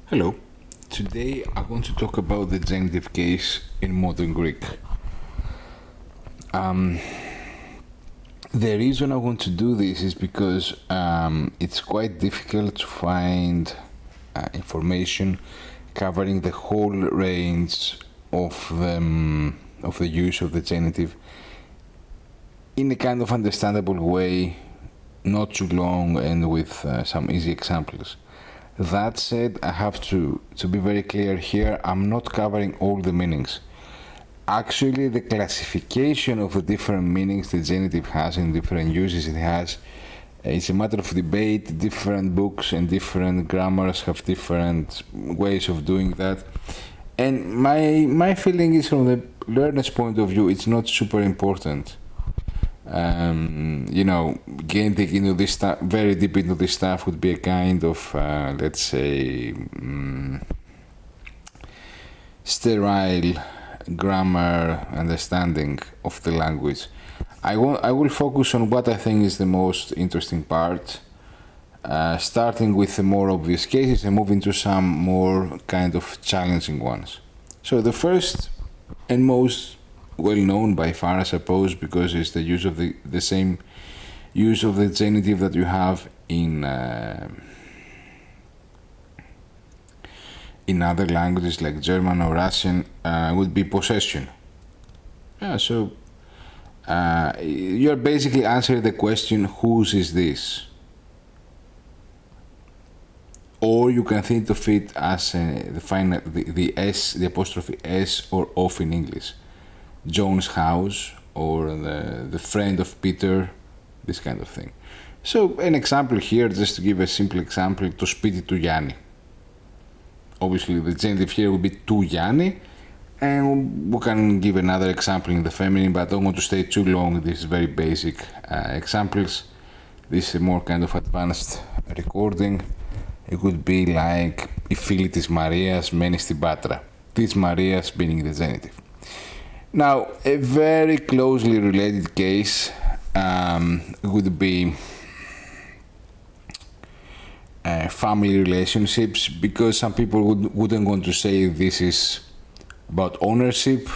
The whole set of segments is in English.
Hello. Today I want to talk about the genitive case in modern Greek. The reason I want to do this is because it's quite difficult to find information covering the whole range of the use of the genitive in a kind of understandable way, not too long, and with some easy examples. That said, I have to be very clear here, I'm not covering all the meanings. Actually, the classification of the different meanings the genitive has and different uses it has, it's a matter of debate. Different books and different grammars have different ways of doing that. And my feeling is, from the learner's point of view, it's not super important. Getting into this stuff, very deep into this stuff, would be a kind of, let's say, sterile grammar understanding of the language. I will focus on what I think is the most interesting part, starting with the more obvious cases and moving to some more kind of challenging ones. So the first and most well known by far, I suppose, because it's the use of the same use of the genitive that you have in other languages like German or Russian, would be possession. So you're basically answering the question, whose is this? Or you can think of it as the S, the apostrophe S, or of in English. John's house, or the friend of Peter, this kind of thing. So an example here, just to give a simple example, το σπίτι του Γιάννη. Obviously the genitive here would be του Γιάννη, and we can give another example in the feminine, but I don't want to stay too long. This is very basic examples. This is a more kind of advanced recording. It would be like, η φίλη της Μαρίας μένει στην Πάτρα. Της Μαρίας being the genitive. Now, a very closely related case would be family relationships, because some people wouldn't want to say this is about ownership,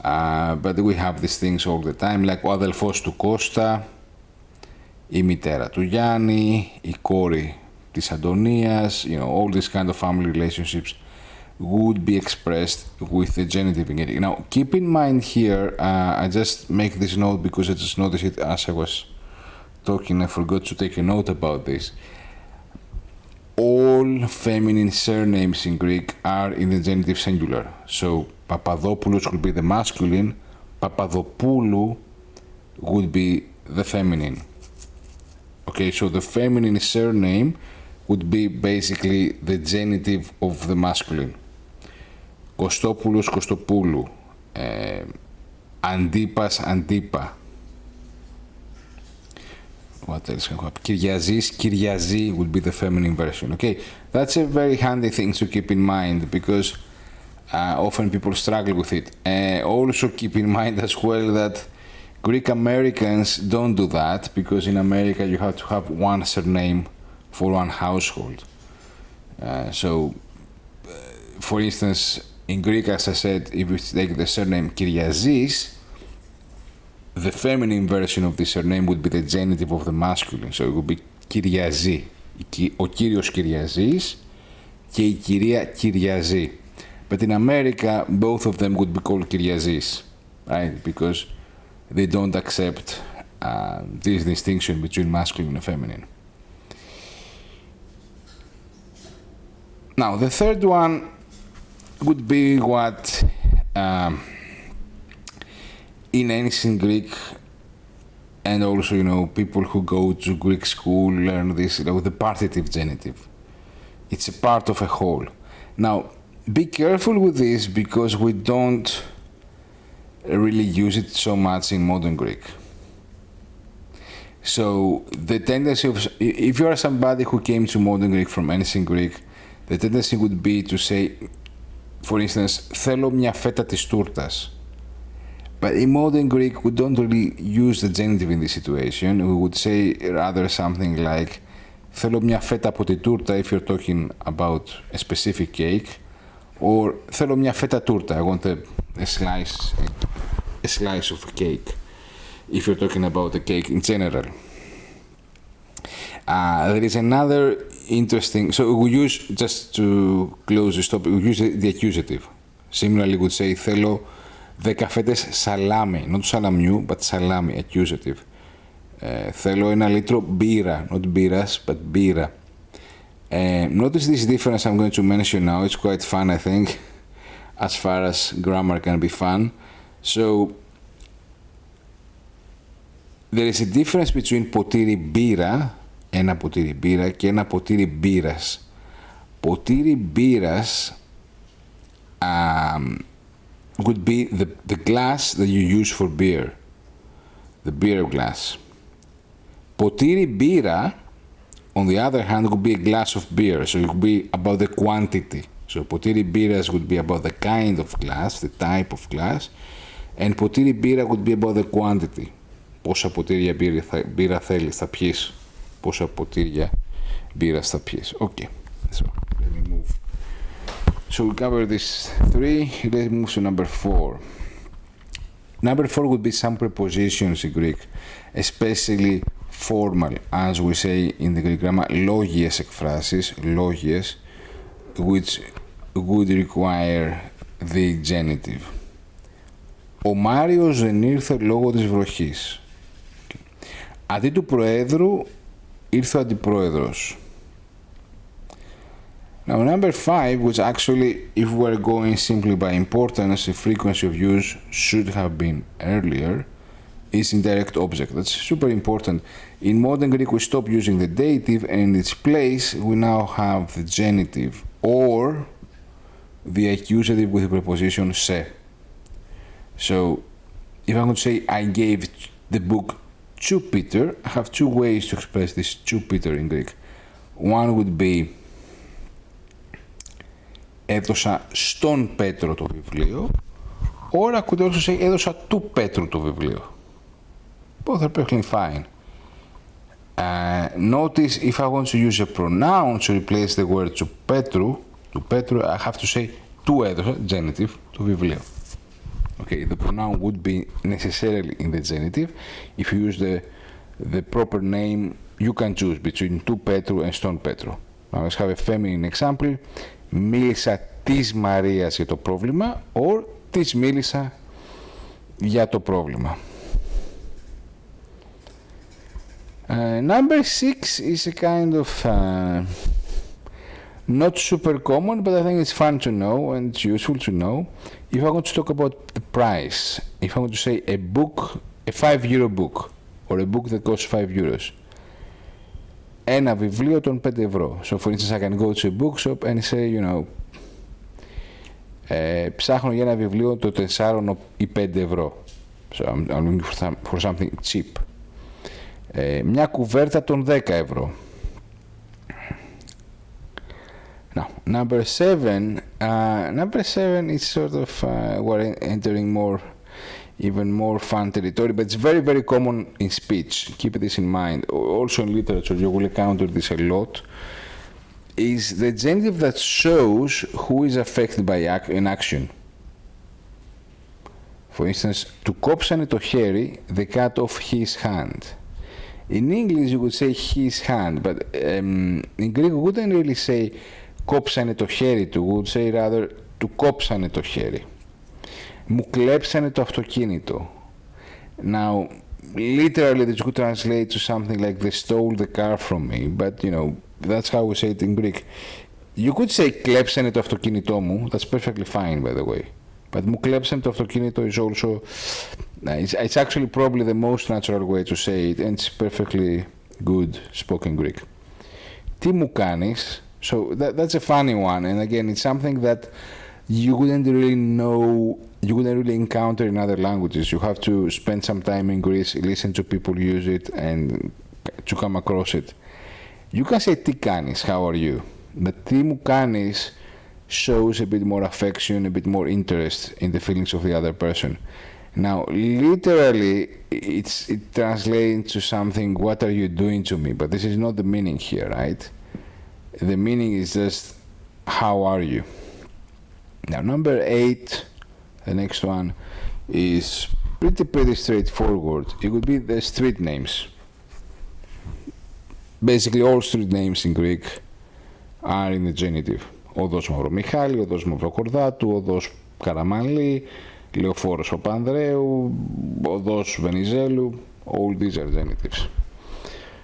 but we have these things all the time, like ο αδελφός του Κώστα, η μητέρα του Γιάννη, η κόρη της Αντωνίας, all these kind of family relationships would be expressed with the genitive in it. Now, keep in mind here, I just make this note because I just noticed it as I was talking. I forgot to take a note about this. All feminine surnames in Greek are in the genitive singular. So, Papadopoulos would be the masculine, Papadopoulou would be the feminine. Okay, so the feminine surname would be basically the genitive of the masculine. Kostopoulos, Kostopoulou. Antipas, Antipa. What else can happen? Kyriazis, Kyriazi would be the feminine version. Okay, that's a very handy thing to keep in mind, because often people struggle with it. Also keep in mind as well that Greek Americans don't do that, because in America you have to have one surname for one household. For instance, in Greek, as I said, if you take the surname Kyriazis, the feminine version of the surname would be the genitive of the masculine. So it would be Kyriazi. Ο κύριος Kyriazis και η κυρία Kyriazi. But in America, both of them would be called Kyriazis, right? Because they don't accept this distinction between masculine and feminine. Now, the third one would be what in ancient Greek, and also, people who go to Greek school learn this, the partitive genitive. It's a part of a whole. Now, be careful with this, because we don't really use it so much in modern Greek. So the tendency of, if you are somebody who came to modern Greek from ancient Greek, the tendency would be to say, for instance, θέλω μια φέτα της τούρτας. But in modern Greek, we don't really use the genitive in this situation. We would say rather something like, θέλω μια φέτα από τη τούρτα if you're talking about a specific cake, or θέλω μια φέτα τούρτα, I want a slice of a cake, if you're talking about a cake in general. There is another interesting, so we use, just to close this topic, we use the accusative. Similarly, we would say θέλω 10 φέτες σαλάμι, not σαλαμιού, but σαλάμι, accusative. Θέλω 1 λίτρο μπύρα, not μπύρας, but μπύρα. Notice this difference I'm going to mention now. It's quite fun, I think, as far as grammar can be fun. So, there is a difference between ποτήρι μπύρα, ένα ποτήρι μπύρα, και ένα ποτήρι μπύρας. Ποτήρι μπύρας would be the glass that you use for beer. The beer glass. Ποτήρι μπύρα, on the other hand, would be a glass of beer, so it would be about the quantity. So ποτήρι μπύρας would be about the kind of glass, the type of glass, and ποτήρι μπύρα would be about the quantity. Πόσα ποτήρια μπύρα θέλεις, θα πιείς. Πόσα ποτήρια μπύρας θα πιείς. Okay, so let me move. So we'll cover these 3. Let's move to number 4. Number 4 would be some prepositions in Greek, especially formal, as we say in the Greek grammar, λόγιες εκφράσεις, λόγιες, which would require the genitive. Ο Μάριος δεν ήρθε λόγω της βροχής. Αντί του Προέδρου ήρθε ο Αντιπρόεδρος. Now number 5, which actually, if we're going simply by importance, the frequency of use should have been earlier, is indirect object. That's super important. In modern Greek, we stop using the dative, and in its place, we now have the genitive or the accusative with the preposition se. So, if I'm going to say, I gave the book to Peter, I have 2 ways to express this to Peter in Greek. One would be, έδωσα στον Πέτρο το βιβλίο, or I could also say, έδωσα του Πέτρου το βιβλίο. Both are perfectly fine. Notice if I want to use a pronoun to replace the word to Petru, I have to say του έδωσα, genitive, το βιβλίο. Okay, the pronoun would be necessarily in the genitive. If you use the proper name, you can choose between του Πέτρου and στον Πέτρου. Now let's have a feminine example. Μίλησα της Μαρίας για το πρόβλημα, or της μίλησα για το πρόβλημα. Number 6 is a kind of not super common, but I think it's fun to know and it's useful to know. If I want to talk about the price, if I want to say a book, a 5 euro book, or a book that costs 5 euros, ένα βιβλίο των 5 ευρώ. So for instance, I can go to a bookshop and say, you know, ψάχνω για ένα βιβλίο των 4 ή 5 ευρώ. So I'm looking for something cheap. Μια κουβέρτα των 10 ευρώ. Now, number 7 is sort of, we're entering even more fun territory, but it's very, very common in speech. Keep this in mind. Also in literature, you will encounter this a lot. Is the genitive that shows who is affected by an action. For instance, του κόψανε το χέρι, they cut off his hand. In English, you would say his hand, but in Greek, we wouldn't really say κόψανε το χέρι του, we would say rather του κόψανε το χέρι. Μου κλέψανε το αυτοκίνητο. Now, literally, this could translate to something like they stole the car from me, but you know, that's how we say it in Greek. You could say κλέψανε το αυτοκίνητό μου, that's perfectly fine, by the way. But μου κλέψανε το αυτοκίνητο is also, it's actually probably the most natural way to say it, and it's perfectly good spoken Greek. Τι μου κάνεις? So that's a funny one, and again, it's something that you wouldn't really know, you wouldn't really encounter in other languages. You have to spend some time in Greece, listen to people use it, and to come across it. You can say τι κάνεις, how are you? But τι μου κάνεις shows a bit more affection, a bit more interest in the feelings of the other person. Now, literally, it translates to something, what are you doing to me? But this is not the meaning here, right? The meaning is just, how are you? Now, number 8, the next one, is pretty straightforward. It would be the street names. Basically, all street names in Greek are in the genitive. Οδός Μαυρομιχάλη, οδός Μαυροκορδάτου, οδός Καραμανλή, Λεωφόρος Παπανδρέου, οδός Βενιζέλου, all these are genitives.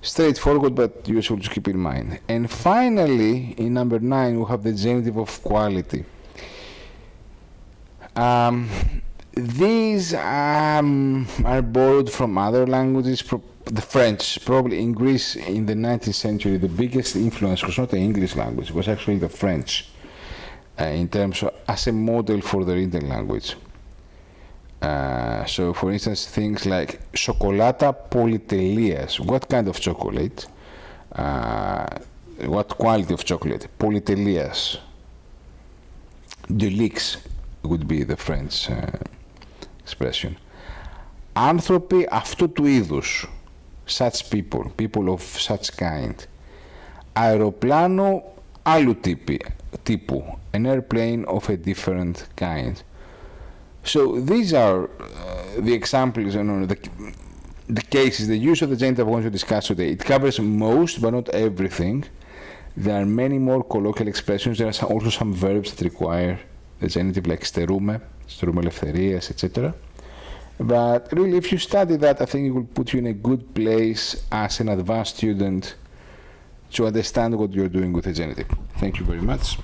Straightforward, but useful to keep in mind. And finally, in number 9, we have the genitive of quality. These are borrowed from other languages. The French, probably in Greece in the 19th century, the biggest influence was not the English language, it was actually the French, in terms of as a model for the written language. So, for instance, things like chocolata polytelias. What kind of chocolate? What quality of chocolate? Polytelias. Deluxe would be the French expression. Άνθρωποι αυτού του είδους. Such people, people of such kind. Αεροπλάνο άλλου τύπου. An airplane of a different kind. So these are the examples, the cases, the use of the genitive I want to discuss today. It covers most, but not everything. There are many more colloquial expressions. There are also some verbs that require the genitive, like στερούμε ελευθερίας, etc. But really, if you study that, I think it will put you in a good place as an advanced student to understand what you're doing with the genitive. Thank you very much.